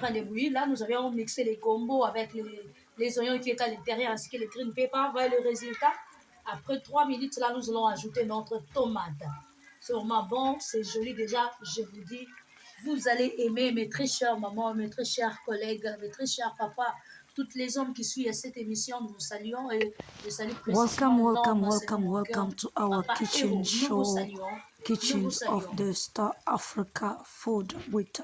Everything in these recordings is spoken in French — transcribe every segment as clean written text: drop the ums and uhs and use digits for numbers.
train de bouillir. Là, nous avions mixé les combos avec les oignons qui étaient à l'intérieur ainsi que les green pepper. Voilà le résultat. Après 3 minutes, là, nous allons ajouter notre tomate. C'est vraiment bon, c'est joli déjà, je vous dis. Vous allez aimer, mes très chères mamans, mes très chers collègues, mes très chers papas, toutes les hommes qui suivent cette émission, nous vous saluons et je salue précisément Welcome to our Papa kitchen Héros. Nous vous show, saluons. Kitchens of the Star Africa Food with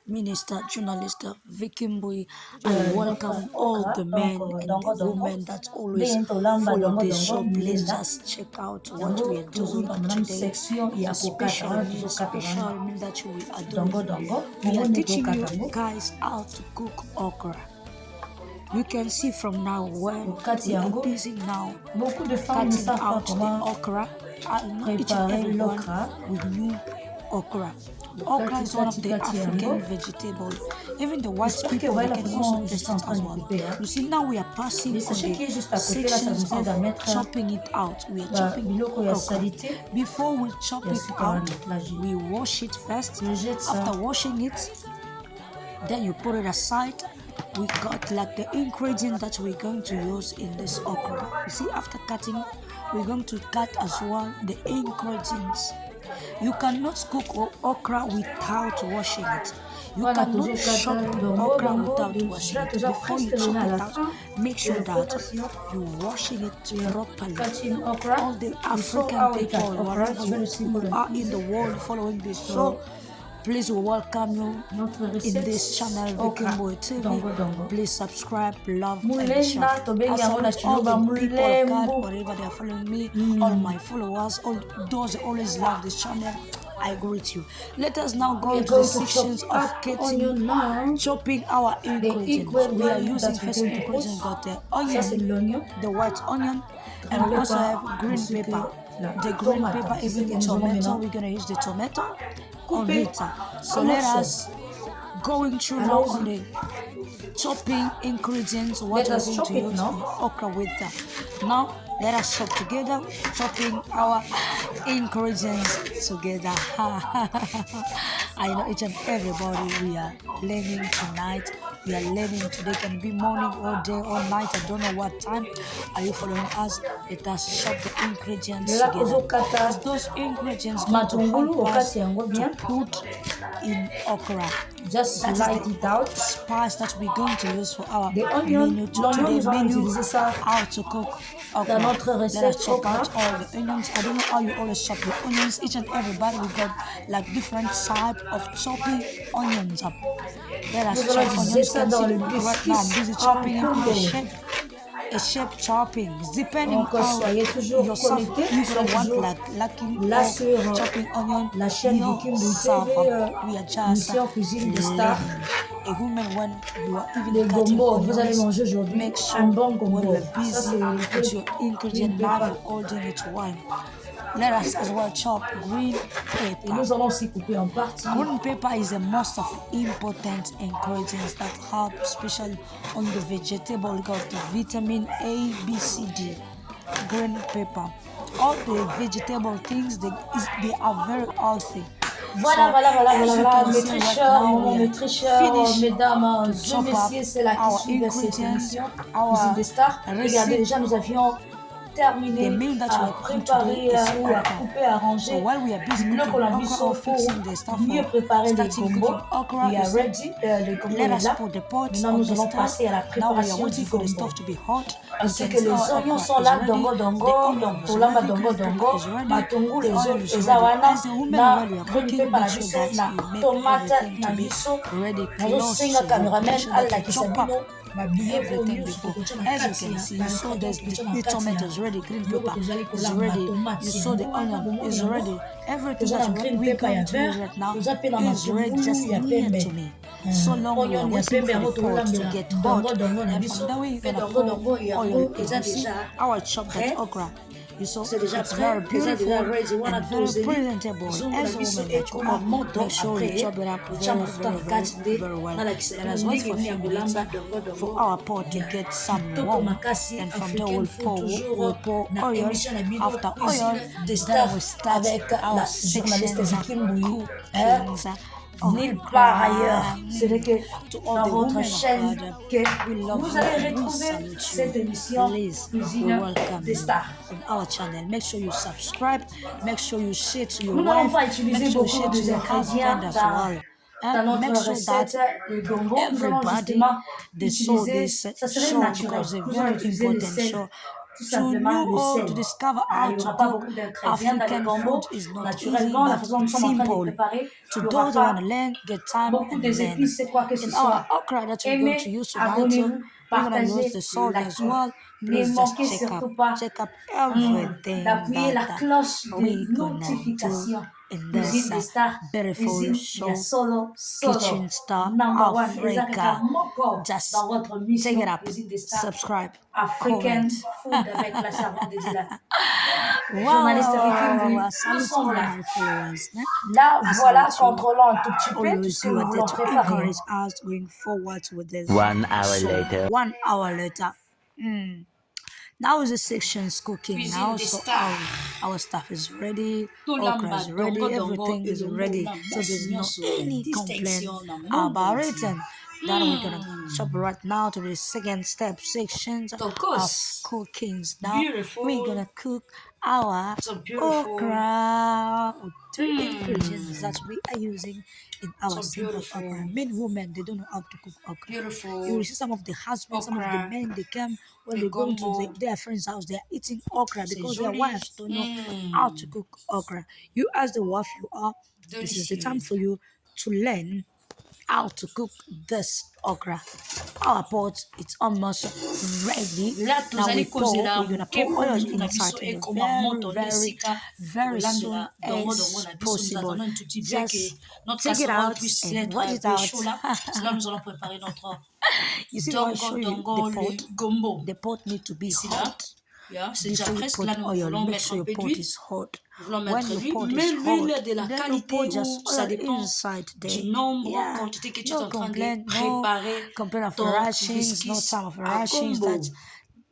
Minister, journalist Vicky Mbui. I welcome all the men and the women that always follow this show. Please just check out what we are doing today. A special meal that we are doing. We are teaching you guys how to cook okra. You can see from now when we are busy now cutting out the okra. Each and every one with new okra. Okra is one of the African vegetables. Even the white people they can also taste it as well. You see, now we are passing on the sections of chopping it out. We are chopping okra. Before we chop it out, we wash it first. After washing it, then you put it aside. We got like the ingredient that we're going to use in this okra. You see, after cutting, we're going to cut as well the ingredients. You cannot cook okra without washing it. You cannot chop okra without washing it. Before you chop it out, make sure that you're washing it properly. All the African people, wherever you are in the world following this show, please we welcome you in this channel, Vicky Mbui TV. Please subscribe, love, and share. I salute all the people of God, wherever they are following me, all my followers, all those that always love this channel. I greet you. Let us now go into the sections of cutting, chopping our ingredients. We are using first ingredient, got the onion, the white onion, and we also have green pepper. The green pepper, even tomato, we're gonna use the tomato on it. So let us going through now on the chopping ingredients, what we're going to use okra with that. Now let us chop together, chopping our ingredients together. I know each and everybody we are learning tonight. We are learning today, can be morning all day all night. I don't know what time are you following us. Let us chop the ingredients together. Those ingredients going to help us to put in okra. Just that light it out. Spice that we're going to use for our menu today. Menu how to cook okra. Let us chop out all the onions. I don't know how you always chop the onions. Each and everybody we got like different type of chopping onions up. Let us chop onions. Right now I'm busy chopping into a shape chopping, depending on yourself. You can want like lacking or chopping onion yourself. We are just learning. A woman when you are even cutting onions, make sure when you're busy with your ingredient knife and holding it one. Let us as well chop green pepper. Nous allons aussi couper en partie. Green pepper is the most of important ingredients that help, especially on the vegetable, got the vitamin A, B, C, D. Green pepper. All the vegetable things, they are very healthy. Voilà, mes très chers, mesdames et messieurs, c'est la qui de cette émission, Cuisine des Stars. Regardez, déjà nous avions terminé à préparer ou à couper, à ranger le colabiso pour mieux préparer les combos. We are ready, le combo est là. Maintenant nous allons passer à la préparation du combo. Ainsi que les oignons sont là, dongo, donc tolamba dongo, matungulu eza wana na green pepper na biso na tomate na biso. Nazosenga cameraman alakisa bino. Everything before. As you can see, you saw the tomatoes ready, green pepper is ready, you saw the onion is ready. Everything that we're going to use right now is ready, just near to me. So long we are waiting for the pot to get hot, and from there we're gonna pour oil. You see our chopped okra. You saw it's very beautiful and very presentable. As a woman that you are, make sure you chop it up very well. And as well for a few minutes for our pot to get some warm. And from there we'll pour oil. After oil, then we start our sections of cookings. nulle part ailleurs. Ce n'est que To all dans the votre women of chaîne God, que we love vous you allez and we retrouver salute cette you. émission Please, we Cuisine welcome des you stars. in our channel. Make sure you subscribe. Make sure you share to your Nous n'allons wife. pas Make utiliser sure you beaucoup share to your d'ingrédients husband as dans, well. dans notre Make sure that recette, le gombo. Nous allons everybody justement they saw utiliser, this ça serait show naturel. because a Nous allons very utiliser le important sel, show tout to simplement know le or sel. to discover Il how n'y to aura pas cook beaucoup d'ingrédients dans le African gombo. food is not easy Naturellement, la but façon dont nous sommes en train de le simple. préparer, To il n'y aura those that want pas to learn, get time beaucoup and des learn. épices, c'est quoi que ce In our soit. okra that we're going to Aimez, use tonight, abonnez-vous, we're going to use partagez, the salt as likez. well. Ne Please just manquez check surtout pas up everything d'appuyer la that cloche de we're gonna do notification. in Cuisine this des stars, beautiful cuisine show, ya solo, Kitchen Star number one. Africa. Ezakaka moko Just dans votre check mission it up, Cuisine des stars, subscribe, African comment. food avec la servante de Dila. Wow, Journaliste Viking, nous salute sommes all là. my followers. Là, I voilà, salute you. contrôlons un tout petit peu tout Always ce que you nous are there voulons to préparer. encourage us going forward with this. 1 hour So, later. 1 hour later. Now is the sections cooking Cuisine now, des so stars. our stuff is ready, Tolamba, okra is ready, dongo, everything is elongo, ready. na So there's no nyonso, any complaint distinction, na monde about it. entier. And that we're gonna jump right now to the second step sections of Tacos. cookings. Now Beautiful. we're gonna cook our So beautiful. okra. Three ingredients that we are using in our So simple beautiful. okra. Many women they don't know how to cook okra. Beautiful. You will see some of the husbands, some of the Okra. men they come when Le they go to gombo. their friend's house, they are eating okra C'est because their joli. wives don't know how to cook okra. You as the wife you are, this is the time Délicieux. for you to learn how to cook this okra. Our pot it's almost ready. Là, Now we tozali kozela we're gonna pour moke oil na biso inside in ekoma moto very ndesika very soon kolandela dongo as na biso. Nous possible. attendons un tout petit peu que Just notre take it casserole out puisse and être watch un it peu out. chaud là. Parce que là, nous allons préparer notre You see, I'll show you dongo, the le pot. gombo. The pot need to be Ici là, hot. yeah, c'est déjà Before you presque. put Là, nous oil, voulons make mettre sure un your peu pot d'huile. is hot. Nous voulons When mettre your l'huile, pot mais is l'huile hot, de la then you qualité put ou just ça oil dépend inside there. du nombre, Yeah. quantité que tu es No en train complaint, de no préparer complaint of ton rushings, no risquis time of à rushings. gombo. That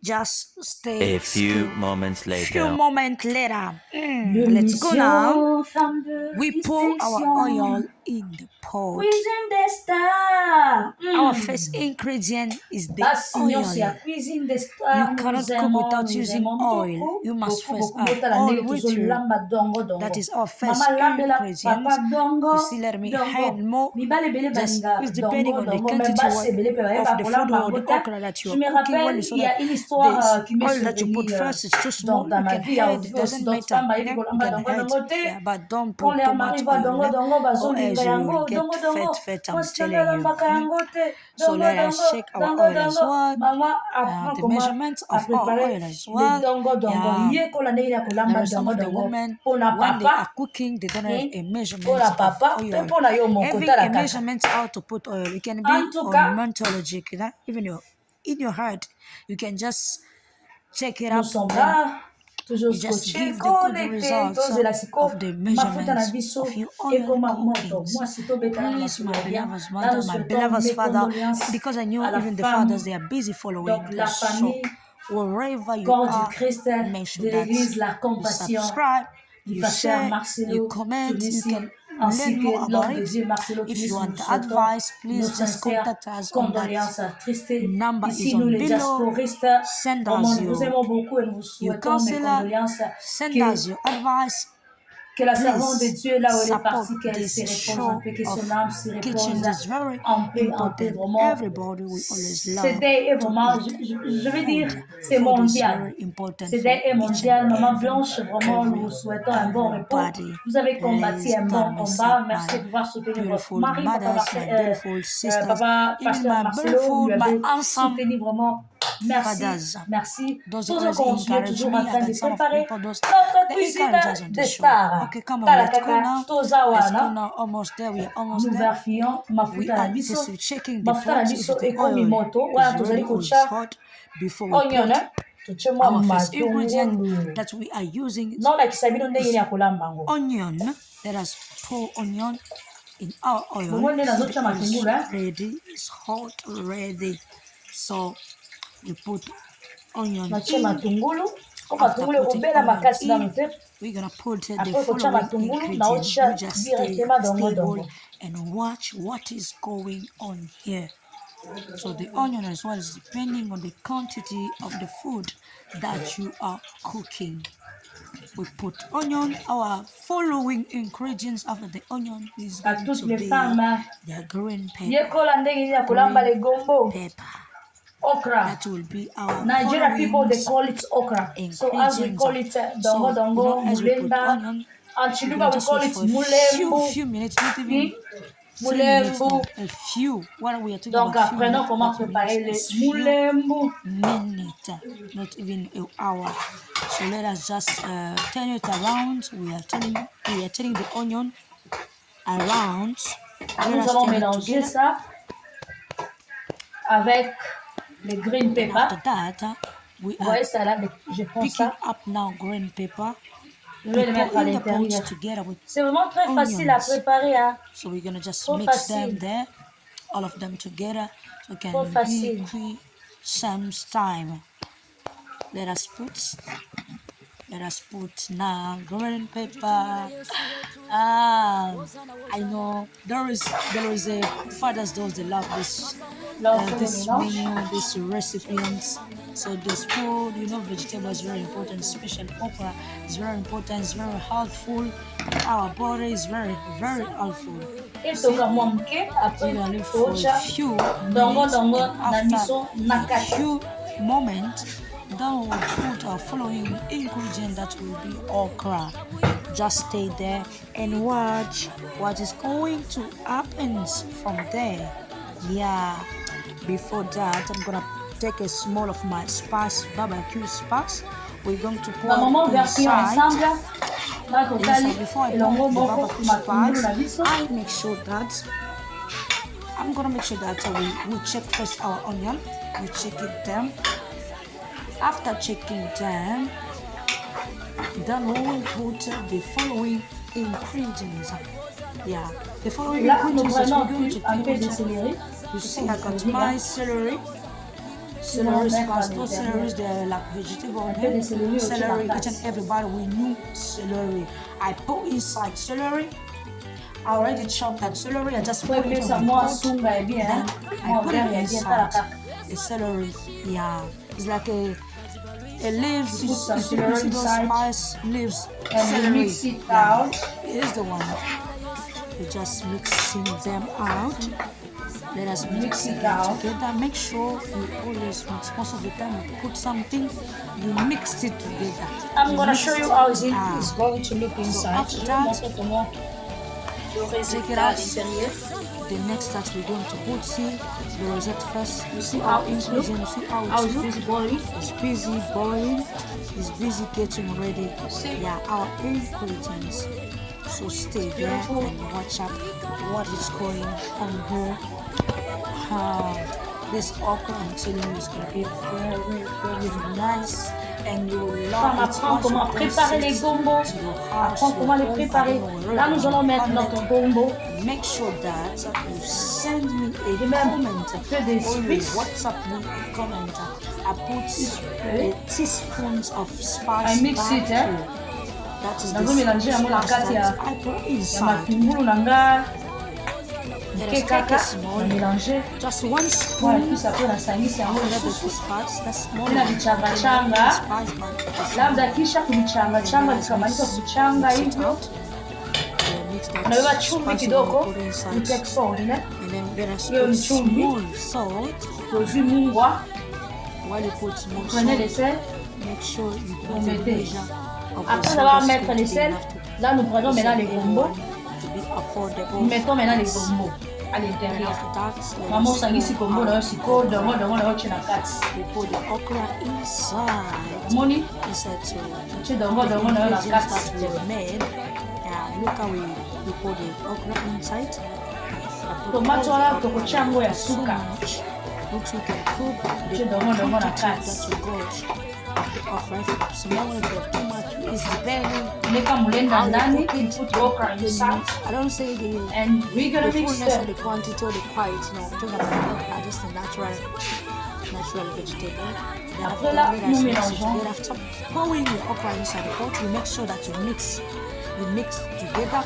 just stay A few still. moments Few later. moments later, Le let's go now. mission femme de We pour our distinction. oil in the pot. Cuisine des stars. Our first ingredient is the Bassignon, c'est la oil. cuisine des stars. You cannot cook without using oil. You must first have oil with you. That is our first ingredient. You see, let me add more. Just it's depending on the quantity of the food or the okra that you are cooking. When you saw that the oil that you put first is too small, you can add. It doesn't matter. Yeah, you can add. Yeah, but don't put too much oil. Or else you will get fat. I'm telling you. So let us check our oil as well. The measurements of our oil as well. Yeah. There are some of the women when they are cooking, they don't have a measurement of oil. Having a measurement how to put oil, it can be on mentologic, you know? Even in your heart, you can just check it up. Toujours You just scotché, give the good connecté, results tous la siko, of the measurements of your oil cookings. Moi, si to beta na Please, my bien, beloved là, mother, nous my souhaitons beloved mes father, condoléances because I knew à la even the femme, fathers, they are busy following donc la this show. famille, Wherever you corps du are, Christ, make sure de that l'église, la you compassion, subscribe, du you pasteur share, Marcelo you comment, you Tunisi, can ainsi learn que more l'homme about de it. Dieu Marcelo If Tunisi, you nous want souhaitons advice, nos please just sincères contact us on that condoléances attristées. number Ici, is nous on les below. diasporistes, Send vraiment, us nous vous your aimons beaucoup et nous vous souhaitons mes counselor, condoléances. send us your advice. Que la servante de Please Dieu, là où elle est support partie, qu'elle se this repose show un peu, que of son âme se kitchen repose is very en paix, important. vraiment. Everybody will always love C'était to vraiment, eat je veux dire, food. c'est Food is mondial. very important for C'était each mondial. and Maman Blanche, vraiment, nous vous souhaitons un bon repos. everybody. Vous avez combattu Please un don't bon miss combat. it, Merci my de pouvoir soutenir votre beautiful mari, Papa, mothers, my beautiful sisters, Papa even Pasteur my Marcelo. beautiful, Vous lui my avez handsome soutenu vraiment. Merci, fathers. merci. Those Toujours always continuer, encourage toujours me. en I train got de some of préparer people those notre they cuisine encourage us on des the show. stars. Okay, come on, let's go now. Let's go now. Almost there. We are almost Nous there. verifions We mafuta na are biso. just checking the Mafuta na pot if biso the ekomi oil moto. Wana is tozali ready or is kotia hot before we onion, put tutie mwa our first ingredient matungulu. that we are using is Naolakisa bino ndenge nini ya kolamba yango. onion. Let us pour onion in our oil. Bongo nde nazotia So it's matungulu. ready. It's hot already. So you put onion Natie in. matungulu. After putting onion in, we're we're gonna put the après kotia following matungulu ingredients. naotia You just directement stay dongo stable dongo. and watch what is going on here. So the onion as well is depending on the quantity of the food that you are cooking. We put onion. Our following ingredients after the onion is À going toutes to les be femmes, the green pepper. yekola ndenge nini ya kolamba le gombo. Pepper. Okra. That will be our Nigeria people, they following call it okra. So as we ingredients. call it So dongo dongo, as we put mulenda, onion, and we're Chiluba gonna we just call wait it for a mulembu. few minutes, not even 3 minutes, Mulembu. no, a few. What we are talking Donc about, few apprenons minutes, comment that préparer means les a few mulembu. minutes, not even an hour. So let us just turn it around. We are turning the onion around. Nous allons mélanger ça avec les green And pepper. after that, we Vous are voyez ça là, je prends picking ça. up now green pepper. Je vais le mettre à In the pot l'intérieur. together with C'est vraiment très facile à préparer. Hein. So we're gonna just Trop mix them facile. there, all of them together, so it Trop can facile. be quick some time. Let us put now green pepper. I know there is a fathers they love this menu, this recipients. So this food, vegetable is very important, especially okra is very important, it's very helpful. Our body is very, very helpful. So we're gonna leave for a few minutes, and after a few moments, then we'll put our following ingredient that will be okra. Just stay there and watch what is going to happen from there. Yeah, before that, I'm gonna take a small of my barbecue spice. We're going to pour inside. Before I pour the barbecue spice, I make sure that I'm gonna make sure that we check first our onion. We check it them. After checking them, then we will put the following ingredients. Yeah, the following ingredients that we're going to put. You see, I got my celery. Celery spice. Those celeries, they're like vegetable. Celery, each and everybody, we knew celery. I put inside celery. I already chopped that celery. I just put it on the pot. Then I put it inside the celery. Yeah, it's like a leaves. You see those spice leaves. And we mix it out. It is the one. We just mixing them out. Let us mix it together. Make sure you always mix. Most of the time, you put something, you mix it together. I'm gonna show you how it is going to look inside. So after that, take it out. The next that we're going to put, see the rosette first. You see how it looks? You see how it's busy boiling? It's busy boiling. It's busy getting ready. Yeah, our ingredients. So stay there and watch out what is going on here. This okra, I'm telling you, is going to be very, very nice. And you will love it. Apprends comment préparer les gombos. Apprends comment les préparer. Là, nous allons mettre notre gombo. Make sure that you send me a comment. Always WhatsApp me a comment. I put a teaspoons of spice. I mix it, That is the spice that I put inside. Just one spoon. Labda kisha kulichanga likamaliza kuchanga hivyo, unaweka chumvi kidogo, take salt, hiyo ni chumvi, mungwa, prenez les sels, après avoir mettre les sels, là nous prenons maintenant les gombos, nous mettons maintenant les gombos à l'intérieur. Maman sangisi gombo na yo siko dongo na yo china kati. Moni, che dongo na yo na kati. Look how we put the okra inside. Tomato wala tokotia yango ya suka. Which you can cook Che dongo na kati. that you got. Okra, if it's small, if you have too much, it's depending. Neka mulenda ndani, you put the okra inside. I don't say And we're gonna the mix fullness them. or the quantity or the quality. No, I'm talking about okra, just the natural natural vegetable. Après là, nous mélangeons. After pouring your okra inside the pot, you make sure that you mix together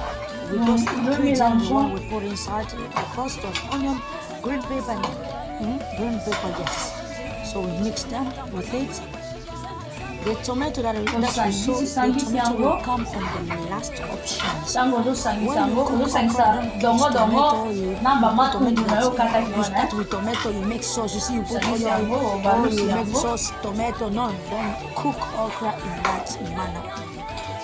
with those ingredients the one we put inside. The first was onion, green pepper, yes. So we mix them with it. The tomato that we sow, the tomato will come on the last option. When you start with tomato, you make sauce. You see, you put oil, you make sauce, tomato. No, don't cook okra in that manner.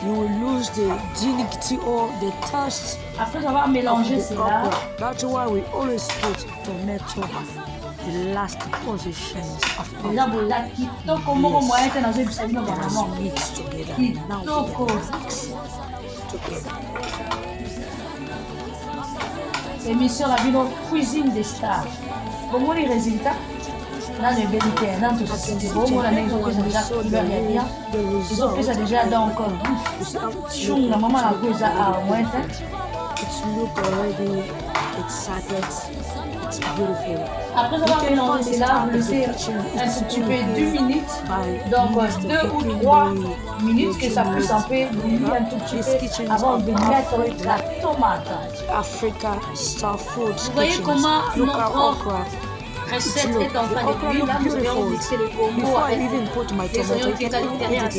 You will lose the dignity or the taste. Après avoir mélangé cela, that's why we always put tomato the last positions of okra. Mix together. Now we mix together. Émission la vidéo cuisine des stars. Comment les résultats? Là, le bénéfice, dans tout ça, c'est bon. Moi, la maison, ils ont déjà bien. Ils ont fait ça déjà donc. Chum, la maman a fait ça à moins. It's look already excited. It's beautiful. Après avoir mélangé cela, vous laissez un petit peu 2 minutes. Donc 2 ou 3 minutes que ça puisse un peu bouillir un tout petit peu avant de mettre la tomate. Africa star food. Vous voyez comment notre recette est en train de bouillir. Là, nous allons mixer le combo avec les oignons qui sont à l'intérieur. Si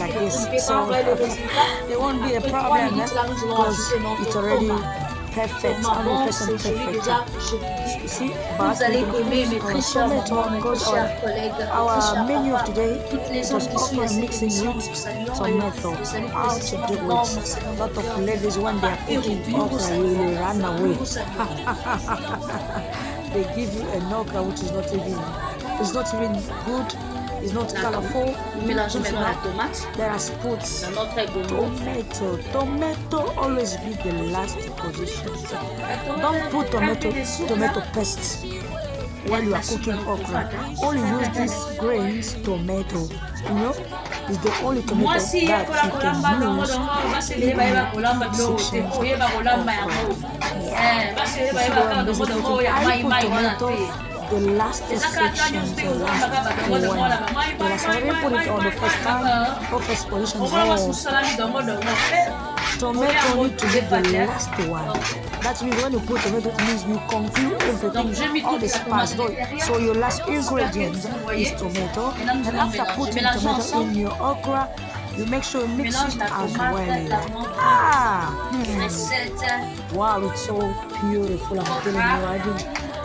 on fait le résultat, there won't be a problem because it's already perfect, 100% perfect. You see, vous allez aimer mes très chers collègues. Our menu of today was okra mixing with tomato. How to do it? A lot of ladies when they are cooking okra, you will run away. They give you an okra which is not even good. It's not colorful. There are spots. Tomato always be the last position. Don't put tomato paste while you are cooking okra. Only use these grains tomato. You know, it's the only tomato that you can use in the last section, the last one. The last one, we put it on the first time, for first position. Tomato need to be the last one. That means when you put tomato, it means you conclude everything, all the spice. So your last ingredient is tomato, and after putting tomato in your okra, you make sure you mix it as well. Wow, it's so beautiful. I'm telling you,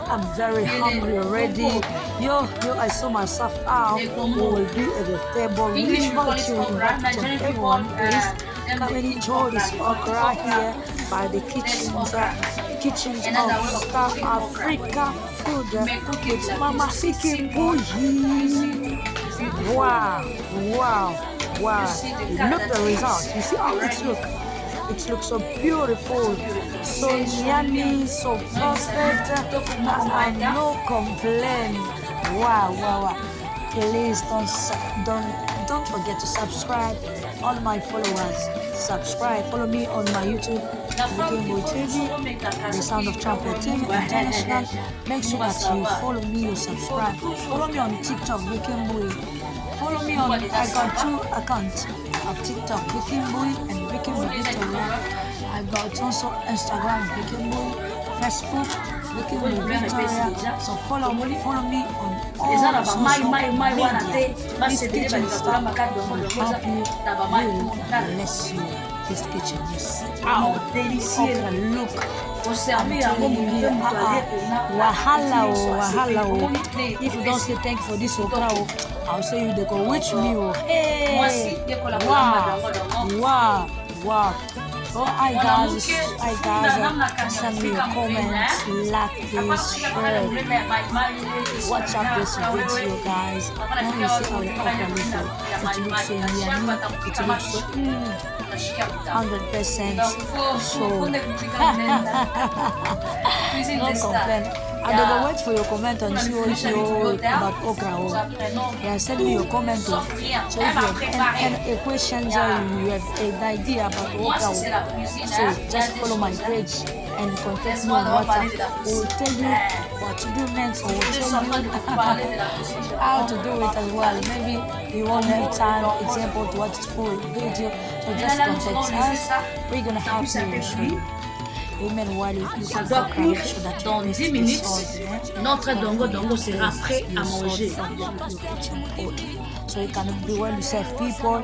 I'm very hungry already. Yo, I saw myself out. We will be at the table. We invite you, everyone, please come and enjoy this okra here by the kitchens of Star Africa food with Mama Vikimbuyi. Wow. Look the results. You see how it looks. It looks so beautiful, so yummy, so perfect, and no complaint. Wow. Please don't forget to subscribe. All my followers, subscribe. Follow me on my YouTube, Vikimbuyi TV, The Sound of Trumpet TV International. Make sure that you follow me, you subscribe. Follow me on TikTok, Vikimbuyi. Follow me on, I got 2 accounts of TikTok, Vikimbuyi and Vikimbuyi Instagram. I got also Instagram, Vikimbuyi, Facebook, Vikimbuyi Victoria. So follow me on all social media. This kitchen stuff will help you, will bless you. This kitchen is how delicious. Look. Wahala. If you don't say thank you for this okra, I'll say you they go which meal. Hey, wow. Oh, hi guys, send me a comment, like this, share, watch out this video guys. Now you see how the okra looks so yummy, it looks so 100% so no complaint. And they will wait for your comment and see what you about okra. Yeah, send me your comment. So if you have any questions or you have an idea about okra, so just follow my page. and contact me Laisse-moi on d'abord parler WhatsApp. de la We will tell you what to do next. We will Je suis tell en train de you vous parler de la procédure. how to do it as well. Maybe you won't have time, example, to watch full video, so just là, nous allons contact laisser us. ça. We're gonna help puisse you être show you. Amen. While you Ça cook doit okra, cuire make sure that dans you mix 10 the minutes. salt, Notre dongo dongo sera Place prêt à your salt manger. from your kitchen pot. So it cannot be when you serve people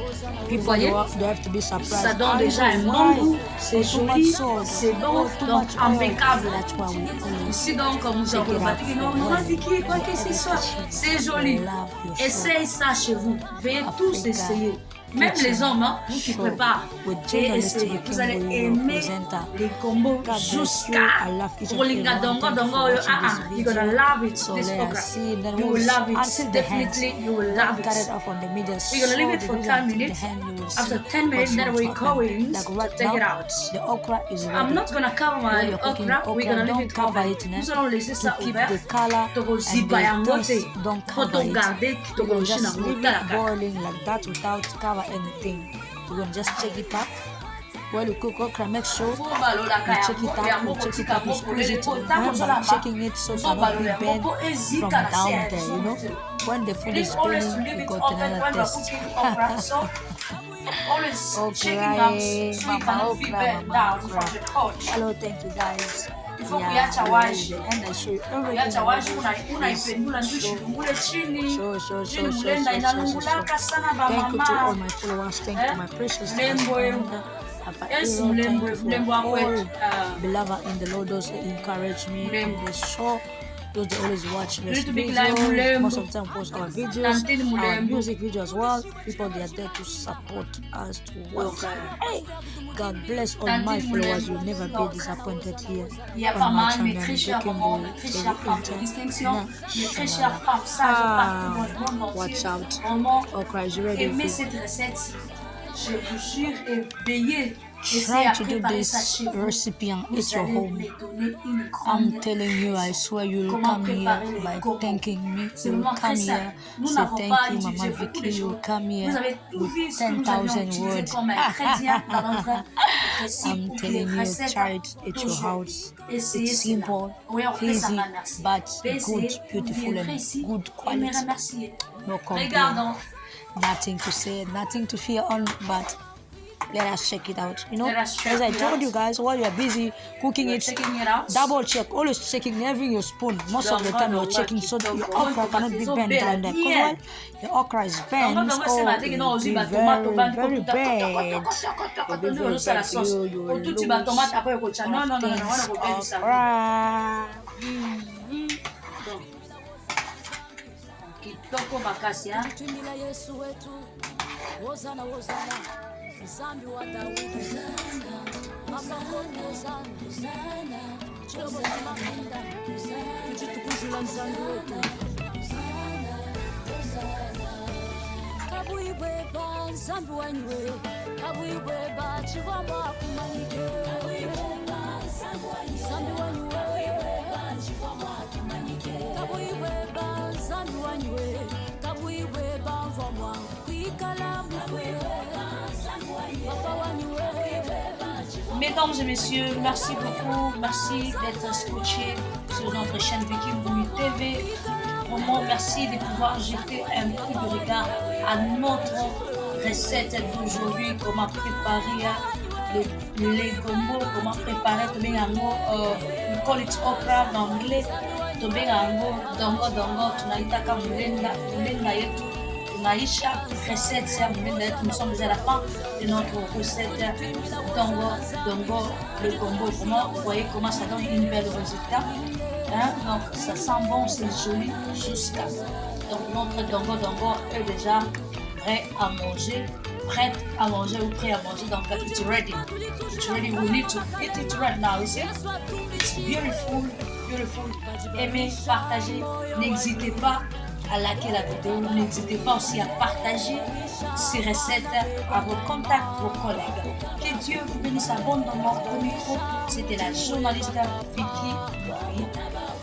voyez, they have to be surprised. Ça donne Ah, déjà un why? bon goût, c'est Too much joli, salt. c'est bon, Too donc much oil. impeccable. That's why we always Ici donc, comme nous check avons it out. dit, non, maman Vicky, quoi que ce soit, c'est joli. Love your salt. Essaye ça chez vous. Veuillez tous Africa essayer. Même les hommes, hein, vous qui Show préparent, with et journalist essayez. Vous allez Vikimbo, aimer presenter. les combos God bless jusqu'à you. I love each and Rolinga every one. dongo Thank you dongo. for watching this You're gonna video. love it. So This let us okra. see. Then You we'll will love it. until the hands. Definitely, you will Don't love cut it it. off on the media. We're gonna leave it for 10 minutes. After 10 minutes, then we're going to take it out. The okra is ready. I'm not gonna cover my When you're cooking okra. We're gonna leave don't it cover open. it. Nous allons laisser To ça keep ouvert. the color To go and zipa ya the ngote. taste. Don't Pour cover to it. garder, to We're go gonna shina just leave ngota la it kaka. boiling like that without cover anything. We're gonna just check it up. When you cook okra, make sure you check it up, you squeeze it. Remember checking it so it cannot be bent from down there, you know. When the food is burning, you got another taste. Always Okra, checking out so it cannot be bent down from the couch. Hello, thank you guys. Faut kuacha wazi. And I show you Ukiacha wazi unaipendula ndio shilungule chini. Ili mulenda inalungulaka sana ba Thank you to all mama. my followers. Thank you to my precious Mlembo husband. Yes, Thank mlembo you for mlembo wako all wetu. beloved in the Lord, those that encourage me Mlembo. on the show. Those that always watch this Little bit like video. Mlembo. Most of the time post our videos, Nantini our Mlembo. music videos as well. People they are there to support us to watch. Okay. Hey, God bless all my Nantini followers. Mlembo. You'll never be disappointed here. Il y a on pas my mal, channel, mes très chers Vikimbo, mamans, mes très chères femmes de distinction, mes très chères femmes sages partout dans le monde Watch entier. out. Vraiment, Okra is ready. aimez cette recette. Je vous jure et veillez. Essayez Try à to do préparer ça this chez vous. recipe and Vous eat your allez home. me donner une I'm grande telling you, I swear you'll Comment come here préparer les by gobos. thanking me. C'est You'll vraiment come très simple. here, Nous say n'avons thank pas you, utilisé Mama beaucoup Vicky. de You'll choses. come here Vous avez tout vu with ce que nous avions 10,000 utilisé words. comme ingrédients dans notre récit I'm ou telling les you, recettes. try it at your Toujours. house. Essayez It's cela. simple, Oui, on fait ça, easy, merci. but good, Essayez, beautiful, vous verrez and ici good et me quality. remercier. No complaint. Regardons. Nothing to say, nothing to fear on, but let us check it out. You know, Let us check as I it told out. you guys, while you're busy cooking it, Checking it out. double check, always checking, having your spoon. Most of the time you're checking so that your okra cannot be bent down there. Because when the okra is bent, oh, it will be very, very bad. It will be very bad for you. You will lose things okra. Kitoko makasi, hein? Tumila Yesu wetu, Hosana Hosana, Zambi wa Daudi, Mama Hosana, Chilobo Maminda, tujitukuzula Nzambi wetu. Kabuyibweba Nzambi wanywe, Kabuyibweba Chivamba kumanyike, Nzambi wanywe, Kabuyibweba Nzambi wanywe, Kabuyibweba mvamwa, kwikala mufwe, Papa wanywe. Mesdames et messieurs, merci beaucoup. Merci d'être scotchés sur notre chaîne Vikimbo TV. Vraiment, merci de pouvoir jeter un coup de regard à notre recette d'aujourd'hui. Comment préparer les gombo, comment préparer we call it okra en anglais. Dongo dongo, tunaitaka mulenda yetu. Naïcha, recette, nous sommes déjà à la fin de notre recette dongo, le gombo. Vous voyez comment ça donne une belle résultat. Hein? Donc ça sent bon, c'est joli jusqu'à. Donc notre dongo est déjà prêt à manger ou prêt à manger. Donc it's ready. It's ready. We need to eat it right now. You see? It's beautiful. Aimez, partagez. N'hésitez pas à liker la vidéo. N'hésitez pas aussi à partager ces recettes à vos contacts, vos collègues. Que Dieu vous bénisse abondamment. Au micro, c'était la journaliste Vicky.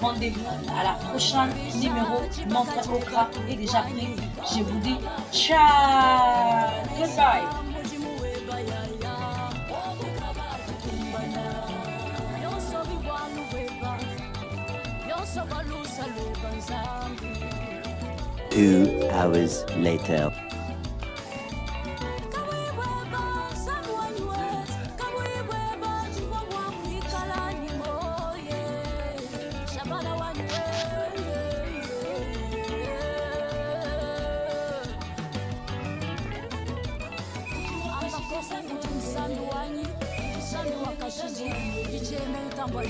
Rendez-vous à la prochaine numéro. Notre okra est déjà pris. Je vous dis ciao. Goodbye. 2 hours later. Sandu wakashiji, DJ Meltambwa